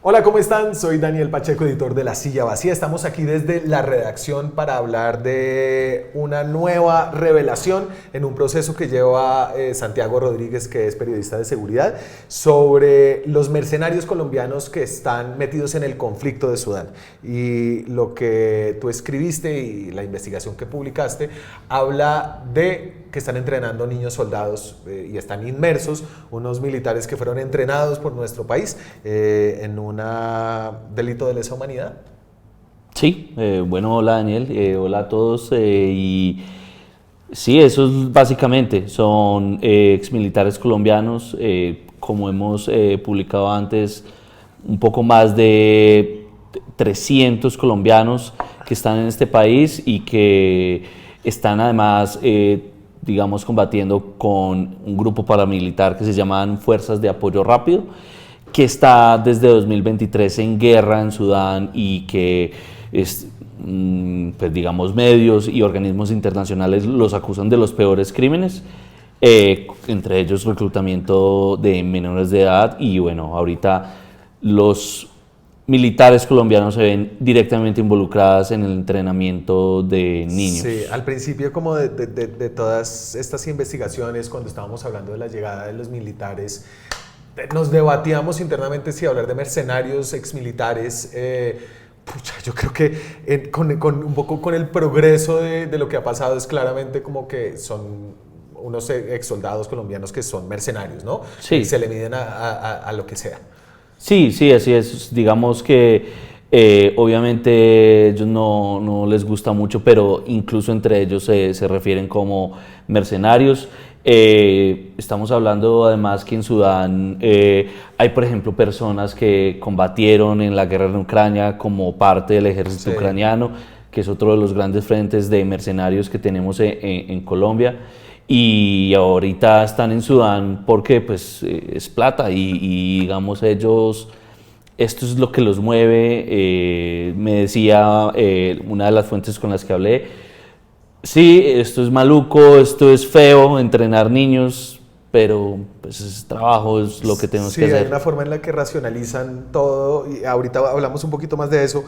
Hola, ¿cómo están? Soy Daniel Pacheco, editor de La Silla Vacía. Estamos aquí desde la redacción para hablar de una nueva revelación en un proceso que lleva Santiago Rodríguez, que es periodista de seguridad, sobre los mercenarios colombianos que están metidos en el conflicto de Sudán. Y lo que tú escribiste y la investigación que publicaste habla de que están entrenando niños soldados y están inmersos unos militares que fueron entrenados por nuestro país en un delito de lesa humanidad. Sí, bueno, hola Daniel, hola a todos. Y sí, eso es básicamente, son exmilitares colombianos, como hemos publicado antes, un poco más de 300 colombianos que están en este país y que están además digamos, combatiendo con un grupo paramilitar que se llaman Fuerzas de Apoyo Rápido, que está desde 2023 en guerra en Sudán y que pues digamos, medios y organismos internacionales los acusan de los peores crímenes, entre ellos reclutamiento de menores de edad. Y bueno, ahorita los militares colombianos se ven directamente involucradas en el entrenamiento de niños. Sí, al principio como de todas estas investigaciones, cuando estábamos hablando de la llegada de los militares, nos debatíamos internamente si hablar de mercenarios, exmilitares. Yo creo que un poco con el progreso de lo que ha pasado es claramente como que son unos ex soldados colombianos que son mercenarios, ¿no? Sí. Y se le miden a lo que sea. Sí, sí, así es. Digamos que obviamente ellos no les gusta mucho, pero incluso entre ellos se refieren como mercenarios. Estamos hablando además que en Sudán hay, por ejemplo, personas que combatieron en la guerra en Ucrania como parte del ejército ucraniano, que es otro de los grandes frentes de mercenarios que tenemos en Colombia. Y ahorita están en Sudán porque pues es plata y digamos ellos, esto es lo que los mueve. Me decía una de las fuentes con las que hablé, sí, esto es maluco, esto es feo, entrenar niños, pero pues es trabajo, es lo que tenemos que hacer. Sí, hay una forma en la que racionalizan todo y ahorita hablamos un poquito más de eso.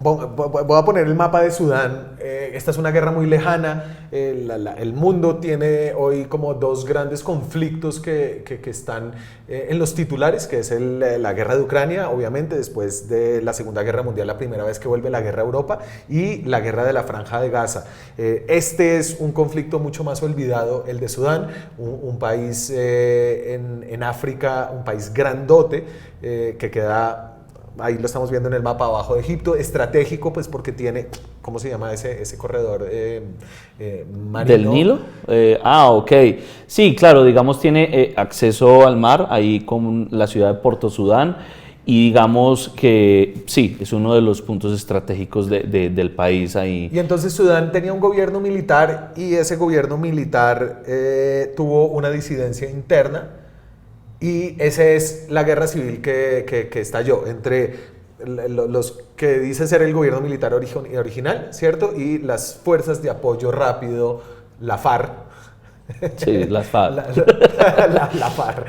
Voy a poner el mapa de Sudán. Esta es una guerra muy lejana. El mundo tiene hoy como dos grandes conflictos que están en los titulares, que es la guerra de Ucrania, obviamente, después de la Segunda Guerra Mundial, la primera vez que vuelve la guerra a Europa, y la guerra de la Franja de Gaza. Este es un conflicto mucho más olvidado, el de Sudán, un país en África, un país grandote que queda... Ahí lo estamos viendo en el mapa abajo de Egipto, estratégico pues porque tiene, ¿cómo se llama ese corredor marino? ¿Del Nilo? Ok. Sí, claro, digamos tiene acceso al mar, ahí con la ciudad de Puerto Sudán, y digamos que sí, es uno de los puntos estratégicos del país ahí. Y entonces Sudán tenía un gobierno militar y ese gobierno militar tuvo una disidencia interna. Y esa es la guerra civil que estalló entre los que dicen ser el gobierno militar original, ¿cierto? Y las fuerzas de apoyo rápido, la FARC. Sí, las FARC. La FARC.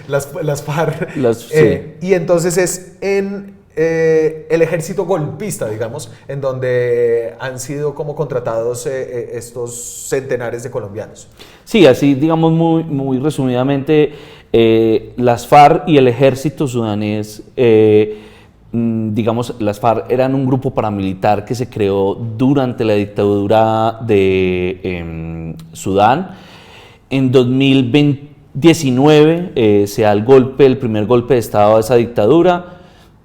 Las FARC. Sí. Y entonces es en el ejército golpista, digamos, en donde han sido como contratados estos centenares de colombianos. Sí, así digamos muy resumidamente, las FARC y el ejército sudanés, digamos, las FARC eran un grupo paramilitar que se creó durante la dictadura de Sudán. En 2019 se da el primer golpe de estado de esa dictadura,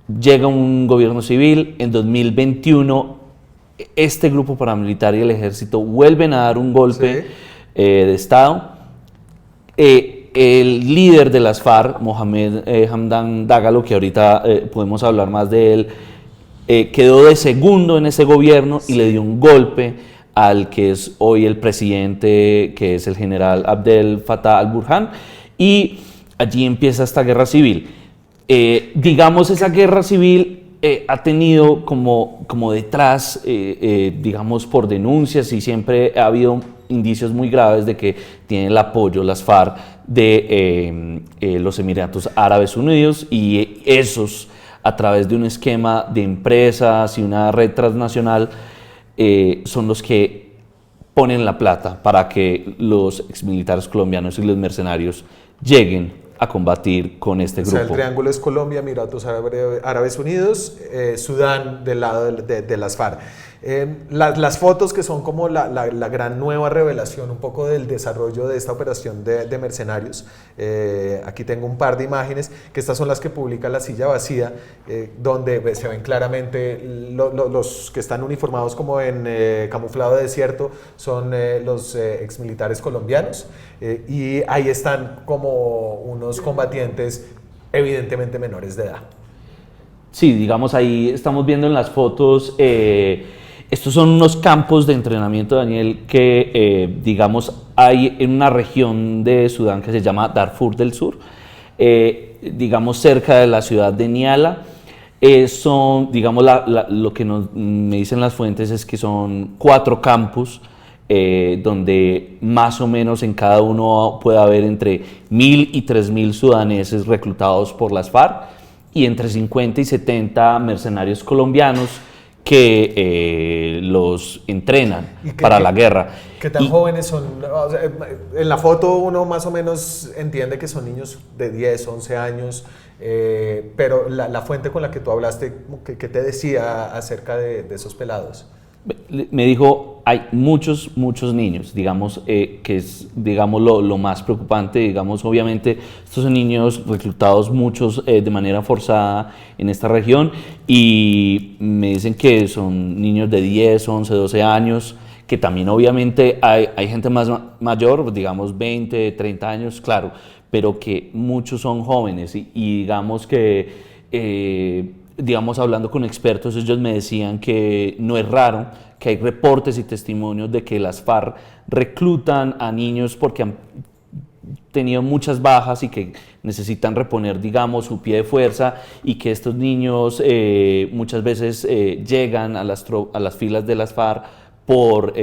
llega un gobierno civil. En 2021 este grupo paramilitar y el ejército vuelven a dar un golpe de estado. El líder de las FARC, Mohamed Hamdan Dagalo, que ahorita podemos hablar más de él, quedó de segundo en ese gobierno y le dio un golpe al que es hoy el presidente, que es el general Abdel Fattah al-Burhan, y allí empieza esta guerra civil. Digamos, esa guerra civil ha tenido como detrás, digamos, por denuncias, y siempre ha habido indicios muy graves de que tiene el apoyo las FARC de los Emiratos Árabes Unidos, y esos, a través de un esquema de empresas y una red transnacional, son los que ponen la plata para que los exmilitares colombianos y los mercenarios lleguen a combatir con este grupo. O sea, el triángulo es Colombia, Emiratos Árabes Unidos, Sudán del lado de las FARC. Las fotos que son como la gran nueva revelación un poco del desarrollo de esta operación de mercenarios. Aquí tengo un par de imágenes, que estas son las que publica La Silla Vacía, donde se ven claramente los que están uniformados como en camuflado de desierto, son los exmilitares colombianos, y ahí están como unos combatientes evidentemente menores de edad. Sí, digamos, ahí estamos viendo en las fotos, estos son unos campos de entrenamiento, Daniel, que digamos hay en una región de Sudán que se llama Darfur del Sur, digamos cerca de la ciudad de Niala. Son, digamos, lo que me dicen las fuentes es que son 4 campus, donde más o menos en cada uno puede haber entre 1.000 y 3.000 sudaneses reclutados por las FARC, y entre 50 y 70 mercenarios colombianos que los entrenan para la guerra. ¿Qué tan jóvenes son? O sea, en la foto uno más o menos entiende que son niños de 10, 11 años, pero la fuente con la que tú hablaste, ¿qué te decía acerca de esos pelados? Me dijo, hay muchos niños, digamos, que es, digamos, lo más preocupante. Digamos, obviamente estos son niños reclutados muchos de manera forzada en esta región, y me dicen que son niños de 10, 11, 12 años, que también obviamente hay gente más mayor, digamos 20, 30 años, claro, pero que muchos son jóvenes, y digamos que digamos, hablando con expertos, ellos me decían que no es raro, que hay reportes y testimonios de que las FARC reclutan a niños porque han tenido muchas bajas y que necesitan reponer, digamos, su pie de fuerza, y que estos niños muchas veces llegan a las filas de las FARC por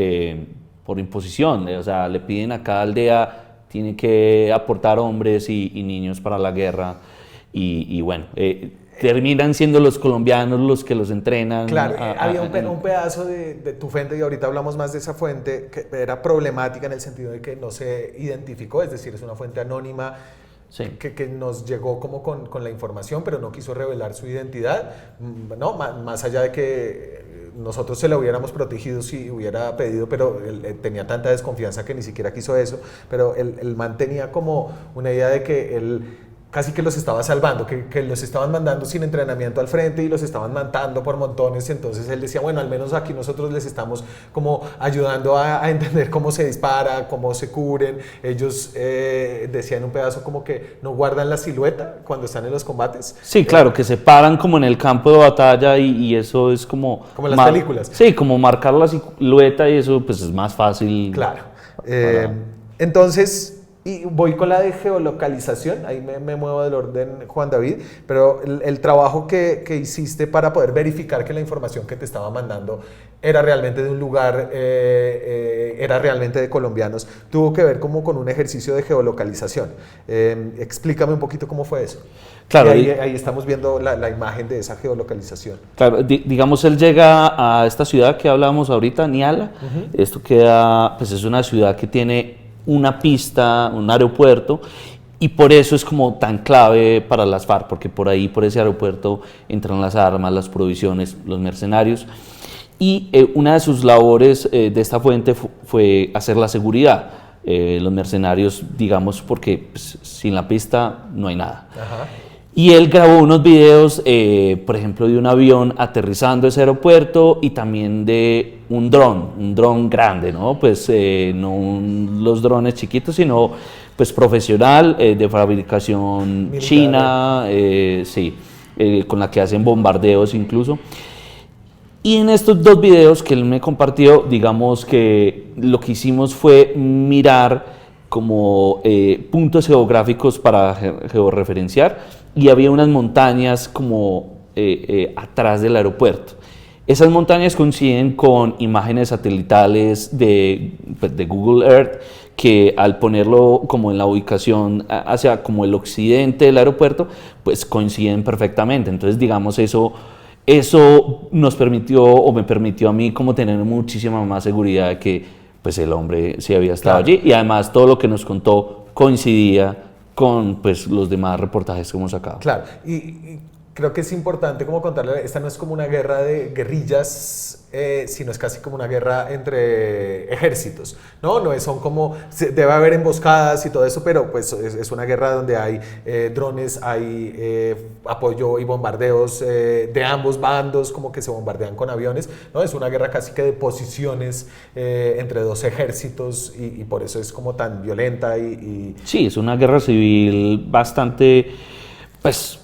imposición. O sea, le piden a cada aldea, tiene que aportar hombres y niños para la guerra, y bueno, terminan siendo los colombianos los que los entrenan. Claro, había un pedazo de tu fuente, y ahorita hablamos más de esa fuente, que era problemática en el sentido de que no se identificó, es decir, es una fuente anónima. Sí. Que nos llegó como con la información, pero no quiso revelar su identidad, ¿no? Más allá de que nosotros se la hubiéramos protegido si hubiera pedido, pero él tenía tanta desconfianza que ni siquiera quiso eso. Pero el man tenía como una idea de que él casi que los estaba salvando, que los estaban mandando sin entrenamiento al frente y los estaban matando por montones. Entonces él decía, bueno, al menos aquí nosotros les estamos como ayudando a entender cómo se dispara, cómo se cubren. Ellos decían un pedazo como que no guardan la silueta cuando están en los combates. Sí, claro, que se paran como en el campo de batalla, y eso es como en las películas. Sí, como marcar la silueta, y eso pues es más fácil. Claro. Entonces, y voy con la de geolocalización, ahí me muevo del orden, Juan David, pero el trabajo que hiciste para poder verificar que la información que te estaba mandando era realmente de un lugar, era realmente de colombianos, tuvo que ver como con un ejercicio de geolocalización. Explícame un poquito cómo fue eso. Claro, ahí estamos viendo la imagen de esa geolocalización. Claro, digamos, él llega a esta ciudad que hablábamos ahorita, Niala. Esto queda, pues es una ciudad que tiene una pista, un aeropuerto, y por eso es como tan clave para las FARC, porque por ahí, por ese aeropuerto, entran las armas, las provisiones, los mercenarios. Y una de sus labores de esta fuente fue hacer la seguridad. Los mercenarios, digamos, porque pues, sin la pista no hay nada. Ajá. Y él grabó unos videos, por ejemplo, de un avión aterrizando ese aeropuerto, y también de un dron grande, ¿no? Pues no los drones chiquitos, sino pues profesional, de fabricación militar, china, sí, con la que hacen bombardeos incluso. Y en estos 2 videos que él me compartió, digamos que lo que hicimos fue mirar como puntos geográficos para georreferenciar, y había unas montañas como atrás del aeropuerto. Esas montañas coinciden con imágenes satelitales de Google Earth, que al ponerlo como en la ubicación hacia como el occidente del aeropuerto, pues coinciden perfectamente. Entonces, digamos, eso nos permitió, o me permitió a mí, como tener muchísima más seguridad de que pues el hombre sí había estado allí, y además todo lo que nos contó coincidía con pues los demás reportajes que hemos sacado. Claro, y creo que es importante como contarle, esta no es como una guerra de guerrillas, sino es casi como una guerra entre ejércitos, ¿no? No son como, debe haber emboscadas y todo eso, pero pues es una guerra donde hay drones, hay apoyo y bombardeos de ambos bandos, como que se bombardean con aviones, ¿no? Es una guerra casi que de posiciones entre dos ejércitos y por eso es como tan violenta Sí, es una guerra civil bastante, pues,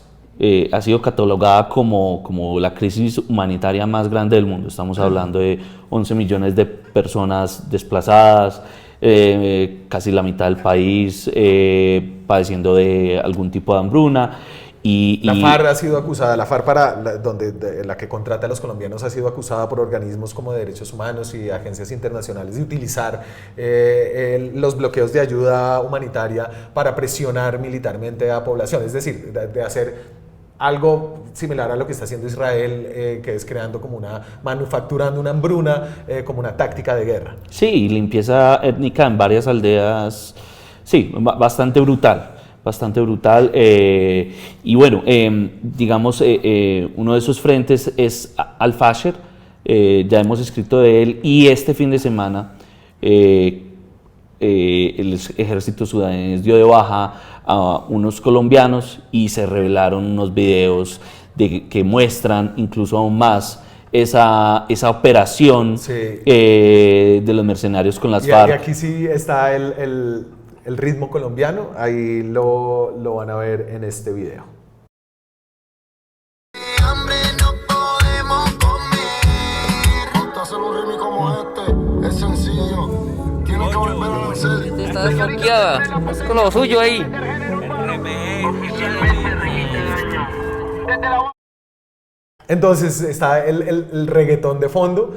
ha sido catalogada como la crisis humanitaria más grande del mundo. Estamos hablando de 11 millones de personas desplazadas, casi la mitad del país padeciendo de algún tipo de hambruna. La FARC ha sido acusada, la FARC la que contrata a los colombianos ha sido acusada por organismos como de derechos humanos y agencias internacionales de utilizar los bloqueos de ayuda humanitaria para presionar militarmente a población, es decir, de hacer algo similar a lo que está haciendo Israel, que es manufacturando una hambruna como una táctica de guerra. Sí, limpieza étnica en varias aldeas, sí, bastante brutal. Bastante brutal, y bueno, digamos, uno de esos frentes es Al-Fasher, ya hemos escrito de él, y este fin de semana el ejército sudanés dio de baja a unos colombianos y se revelaron unos videos que muestran incluso aún más esa operación, sí, de los mercenarios con las FARC. Y aquí sí está el ritmo colombiano, ahí lo van a ver en este video. Hambre no podemos comer. Hacer un ritmo como este es sencillo. Tiene que volver a nacer. Está desbloqueada, es con lo suyo ahí. Entonces está el reggaetón de fondo.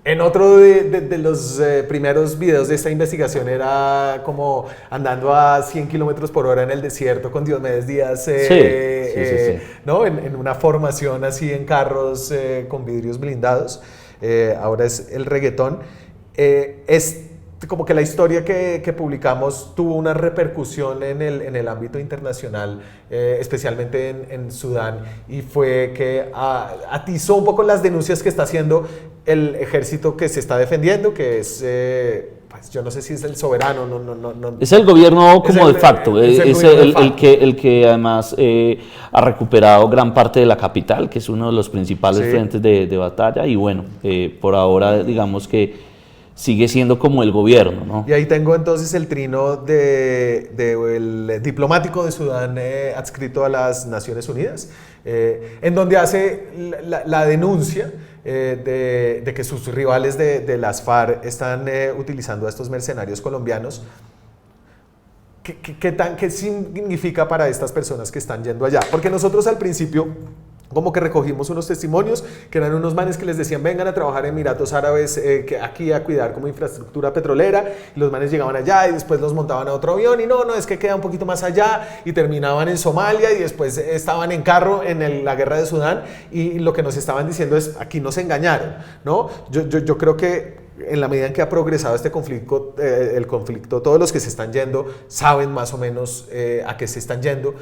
En otro de los primeros videos de esta investigación era como andando a 100 kilómetros por hora en el desierto con Diomedes Díaz, sí. ¿no? En una formación así en carros con vidrios blindados. Ahora es el reggaetón. Es como que la historia que publicamos tuvo una repercusión en el ámbito internacional, especialmente en Sudán, y fue que atizó un poco las denuncias que está haciendo el ejército que se está defendiendo, que es, pues yo no sé si es el soberano, no. Es el gobierno como de facto, es el que además ha recuperado gran parte de la capital, que es uno de los principales frentes de batalla, y bueno, por ahora digamos que sigue siendo como el gobierno, ¿no? Y ahí tengo entonces el trino del diplomático de Sudán adscrito a las Naciones Unidas, en donde hace la denuncia de que sus rivales de las FARC están utilizando a estos mercenarios colombianos. ¿Qué significa para estas personas que están yendo allá? Porque nosotros al principio como que recogimos unos testimonios que eran unos manes que les decían vengan a trabajar en Emiratos Árabes aquí a cuidar como infraestructura petrolera, y los manes llegaban allá y después los montaban a otro avión y no, es que queda un poquito más allá, y terminaban en Somalia y después estaban en carro en la guerra de Sudán, y lo que nos estaban diciendo es aquí nos engañaron, ¿no? Yo creo que en la medida en que ha progresado este conflicto, el conflicto, todos los que se están yendo saben más o menos a qué se están yendo.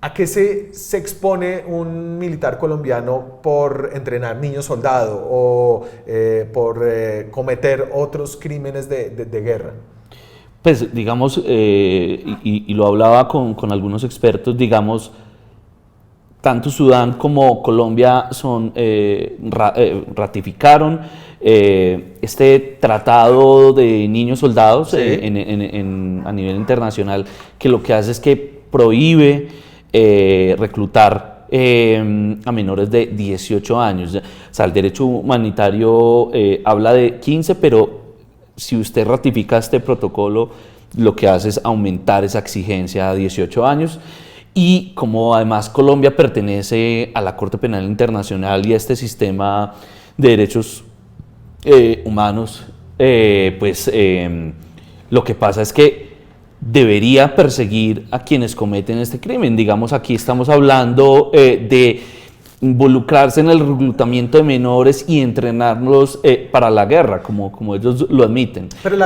¿A qué se expone un militar colombiano por entrenar niños soldado o por cometer otros crímenes de guerra? Pues digamos, y lo hablaba con algunos expertos, digamos, tanto Sudán como Colombia ratificaron este tratado de niños soldados, sí, a nivel internacional, que lo que hace es que prohíbe reclutar a menores de 18 años. O sea, el derecho humanitario habla de 15, pero si usted ratifica este protocolo, lo que hace es aumentar esa exigencia a 18 años. Y como además Colombia pertenece a la Corte Penal Internacional y a este sistema de derechos humanos, pues Lo que pasa es que debería perseguir a quienes cometen este crimen. Digamos, aquí estamos hablando de involucrarse en el reclutamiento de menores y entrenarlos para la guerra, como ellos lo admiten. Pero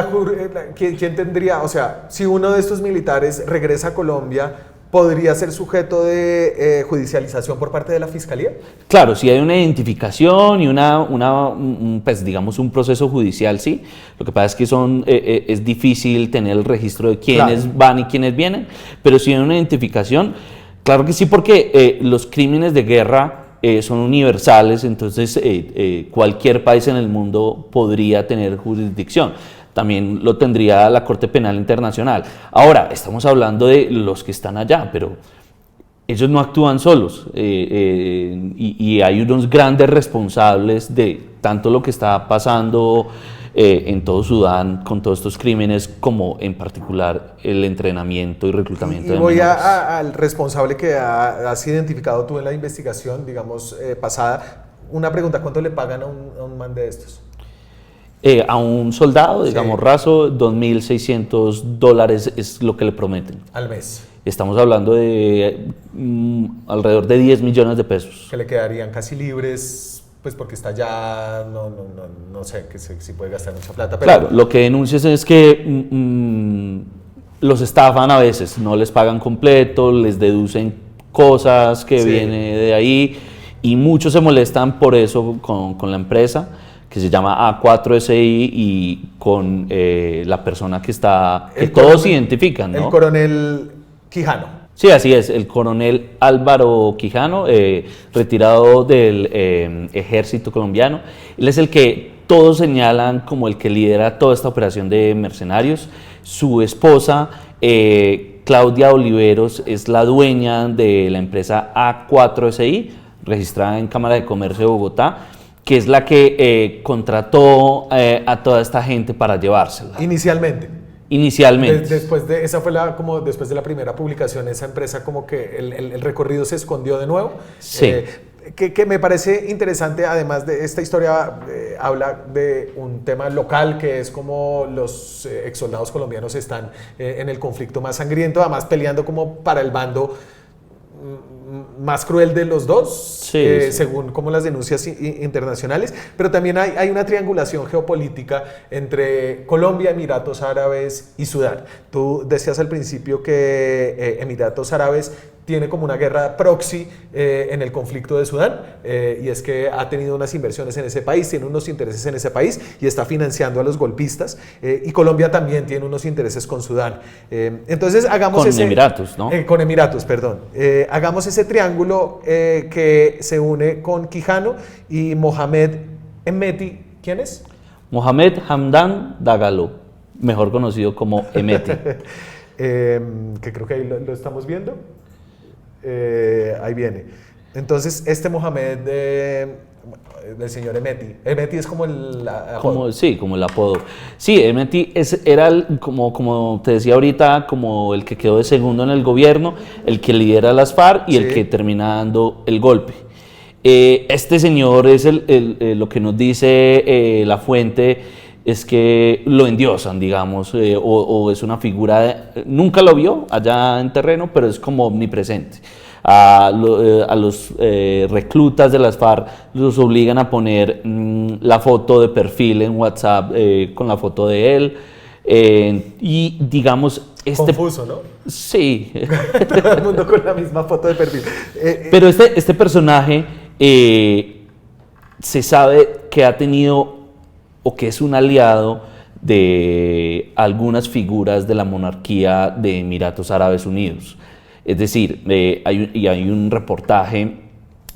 ¿quién tendría, o sea, si uno de estos militares regresa a Colombia, ¿podría ser sujeto de judicialización por parte de la Fiscalía? Claro, si hay una identificación y pues digamos un proceso judicial, sí. Lo que pasa es que es difícil tener el registro de quiénes van y quiénes vienen, pero si hay una identificación, claro que sí, porque los crímenes de guerra son universales, entonces cualquier país en el mundo podría tener jurisdicción. También lo tendría la Corte Penal Internacional. Ahora, estamos hablando de los que están allá, pero ellos no actúan solos y hay unos grandes responsables de tanto lo que está pasando en todo Sudán con todos estos crímenes, como en particular el entrenamiento y reclutamiento de menores. Al responsable que has identificado tú en la investigación, digamos, pasada. Una pregunta, ¿cuánto le pagan a un man de estos? A un soldado, digamos, raso, $2.600 es lo que le prometen. Al mes. Estamos hablando de alrededor de 10 millones de pesos. Que le quedarían casi libres, pues porque está ya, no sé, que si puede gastar mucha plata. Pero claro, lo que denuncias es que los estafan a veces, no les pagan completo, les deducen cosas que vienen de ahí, y muchos se molestan por eso con la empresa, que se llama A4SI, y con la persona que todos identifican, ¿no? El coronel Quijano. Sí, así es, el coronel Álvaro Quijano, retirado del ejército colombiano. Él es el que todos señalan como el que lidera toda esta operación de mercenarios. Su esposa, Claudia Oliveros, es la dueña de la empresa A4SI, registrada en Cámara de Comercio de Bogotá, que es la que contrató a toda esta gente para llevársela. Inicialmente. Después de la primera publicación, esa empresa como que el recorrido se escondió de nuevo. Sí. Que me parece interesante, además de esta historia, habla de un tema local, que es como los ex soldados colombianos están en el conflicto más sangriento, además peleando como para el bando más cruel de los dos, según como las denuncias internacionales, pero también hay una triangulación geopolítica entre Colombia, Emiratos Árabes y Sudán. Tú decías al principio que Emiratos Árabes tiene como una guerra proxy en el conflicto de Sudán, y es que ha tenido unas inversiones en ese país, tiene unos intereses en ese país y está financiando a los golpistas, y Colombia también tiene unos intereses con Sudán. Entonces hagamos con Emiratos, ¿no? Con Emiratos, perdón. Hagamos ese triángulo que se une con Quijano y Mohamed Hemeti. ¿Quién es? Mohamed Hamdan Dagalo, mejor conocido como Hemeti. Que creo que ahí lo estamos viendo. Ahí viene. Entonces, Mohamed, del señor Hemeti. Hemeti es como el apodo. Como el apodo. Sí, Hemeti era, como te decía ahorita, como el que quedó de segundo en el gobierno, el que lidera las FARC y el que termina dando el golpe. Este señor es lo que nos dice la fuente, es que lo endiosan, digamos, o es una figura, nunca lo vio allá en terreno, pero es como omnipresente. A los reclutas de las FARC los obligan a poner la foto de perfil en WhatsApp con la foto de él, y digamos... Confuso, ¿no? Sí. Todo el mundo con la misma foto de perfil. Pero este personaje se sabe que ha tenido, o que es un aliado de algunas figuras de la monarquía de Emiratos Árabes Unidos. Es decir, hay un reportaje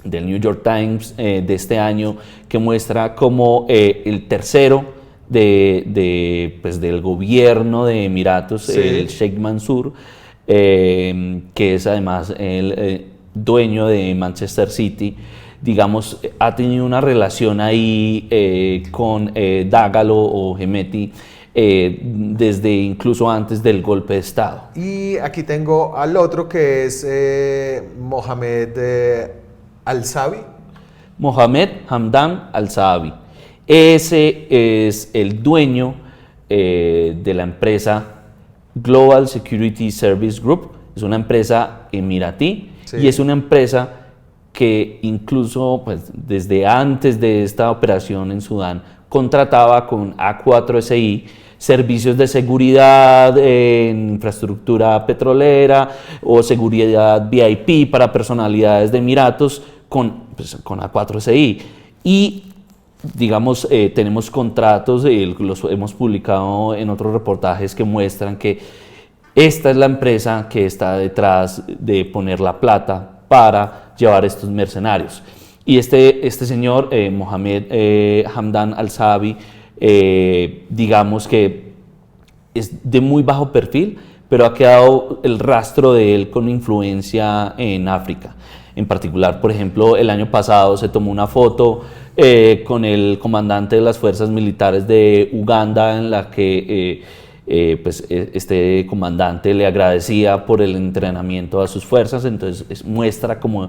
del New York Times de este año que muestra cómo el tercero del gobierno de Emiratos, el Sheikh Mansour, que es además el dueño de Manchester City, digamos, ha tenido una relación ahí con Dagalo o Hemeti desde incluso antes del golpe de Estado. Y aquí tengo al otro, que es Mohamed Al-Sabi. Mohamed Hamdan Al-Sabi. Ese es el dueño de la empresa Global Security Service Group. Es una empresa emiratí, sí, y es una empresa que incluso pues, desde antes de esta operación en Sudán contrataba con A4SI servicios de seguridad en infraestructura petrolera o seguridad VIP para personalidades de Emiratos con A4SI. Y digamos, tenemos contratos, los hemos publicado en otros reportajes que muestran que esta es la empresa que está detrás de poner la plata para llevar estos mercenarios. Y este señor, Mohamed Hamdan Al-Sabi, digamos que es de muy bajo perfil, pero ha quedado el rastro de él con influencia en África. En particular, por ejemplo, el año pasado se tomó una foto con el comandante de las fuerzas militares de Uganda, en la que este comandante le agradecía por el entrenamiento a sus fuerzas. Entonces muestra como...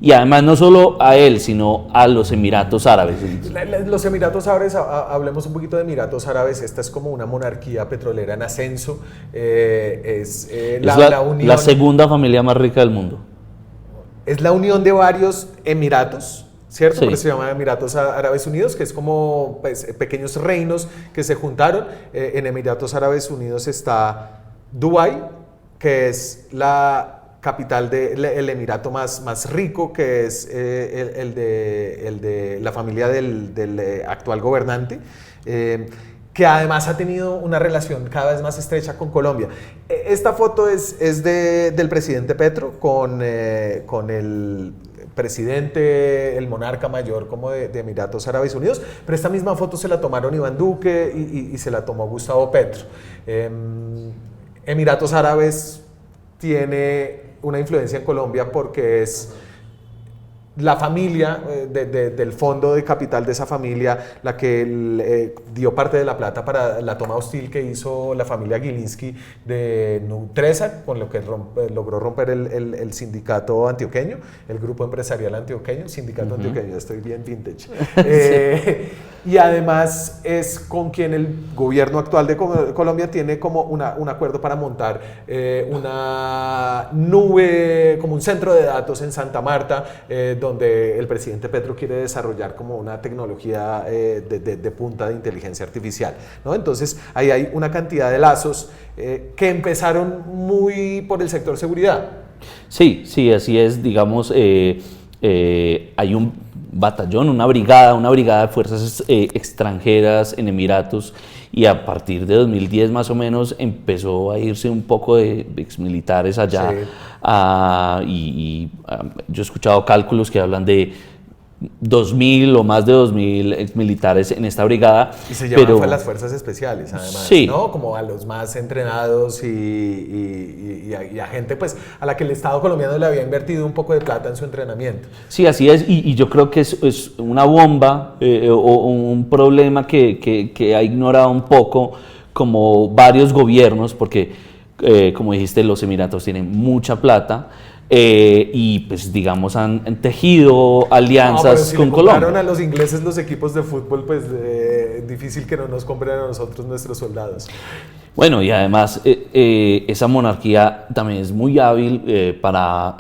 Y además no solo a él, sino a los Emiratos Árabes. Los Emiratos Árabes, hablemos un poquito de Emiratos Árabes. Esta es como una monarquía petrolera en ascenso. Es la segunda familia más rica del mundo. Es la unión de varios emiratos, ¿cierto? Sí. Porque se llama Emiratos Árabes Unidos, que es como pues, pequeños reinos que se juntaron. En Emiratos Árabes Unidos está Dubái, que es la capital del emirato más rico, que es el de la familia del actual gobernante, que además ha tenido una relación cada vez más estrecha con Colombia. Esta foto es del presidente Petro con el presidente, el monarca mayor como de Emiratos Árabes Unidos, pero esta misma foto se la tomaron Iván Duque y se la tomó Gustavo Petro. Emiratos Árabes tiene una influencia en Colombia porque es la familia del fondo de capital de esa familia la que dio parte de la plata para la toma hostil que hizo la familia Gilinski de Nutresa, con lo que logró romper el sindicato antioqueño, el grupo empresarial antioqueño, el sindicato antioqueño, estoy bien vintage. Sí. Y además es con quien el gobierno actual de Colombia tiene como un acuerdo para montar una nube, como un centro de datos en Santa Marta, donde el presidente Petro quiere desarrollar como una tecnología de punta de inteligencia artificial, ¿no? Entonces ahí hay una cantidad de lazos que empezaron muy por el sector seguridad. Sí, así es, digamos, hay un batallón, una brigada de fuerzas extranjeras en Emiratos, y a partir de 2010 más o menos empezó a irse un poco de exmilitares allá. Sí. Yo he escuchado cálculos que hablan de 2.000 o más de 2.000 exmilitares en esta brigada. Y se llaman a las fuerzas especiales, además, sí, ¿no? Como a los más entrenados y a gente pues, a la que el Estado colombiano le había invertido un poco de plata en su entrenamiento. Sí, así es, y yo creo que es una bomba o un problema que ha ignorado un poco como varios gobiernos, porque como dijiste, los Emiratos tienen mucha plata. Y pues digamos han tejido alianzas con Colombia. Si compraron a los ingleses los equipos de fútbol, pues difícil que no nos compren a nosotros nuestros soldados. Bueno, y además esa monarquía también es muy hábil para,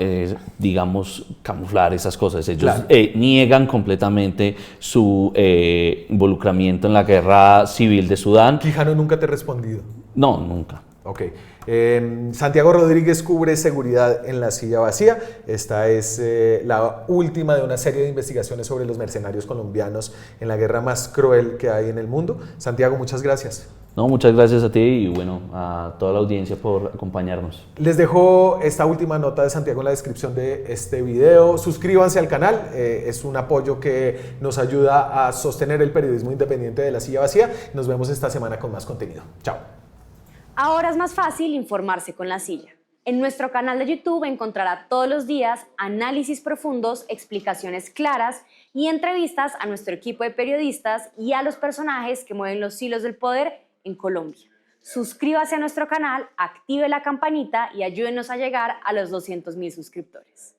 digamos, camuflar esas cosas. Ellos niegan completamente su involucramiento en la guerra civil de Sudán. ¿Quijano nunca te ha respondido? No, nunca. Ok. Santiago Rodríguez cubre seguridad en La Silla Vacía. Esta es la última de una serie de investigaciones sobre los mercenarios colombianos en la guerra más cruel que hay en el mundo. Santiago, muchas gracias. No, muchas gracias a ti y bueno, a toda la audiencia por acompañarnos. Les dejo esta última nota de Santiago en la descripción de este video. Suscríbanse al canal, es un apoyo que nos ayuda a sostener el periodismo independiente de La Silla Vacía. Nos vemos esta semana con más contenido. Chao. Ahora es más fácil informarse con La Silla. En nuestro canal de YouTube encontrará todos los días análisis profundos, explicaciones claras y entrevistas a nuestro equipo de periodistas y a los personajes que mueven los hilos del poder en Colombia. Suscríbase a nuestro canal, active la campanita y ayúdenos a llegar a los 200.000 suscriptores.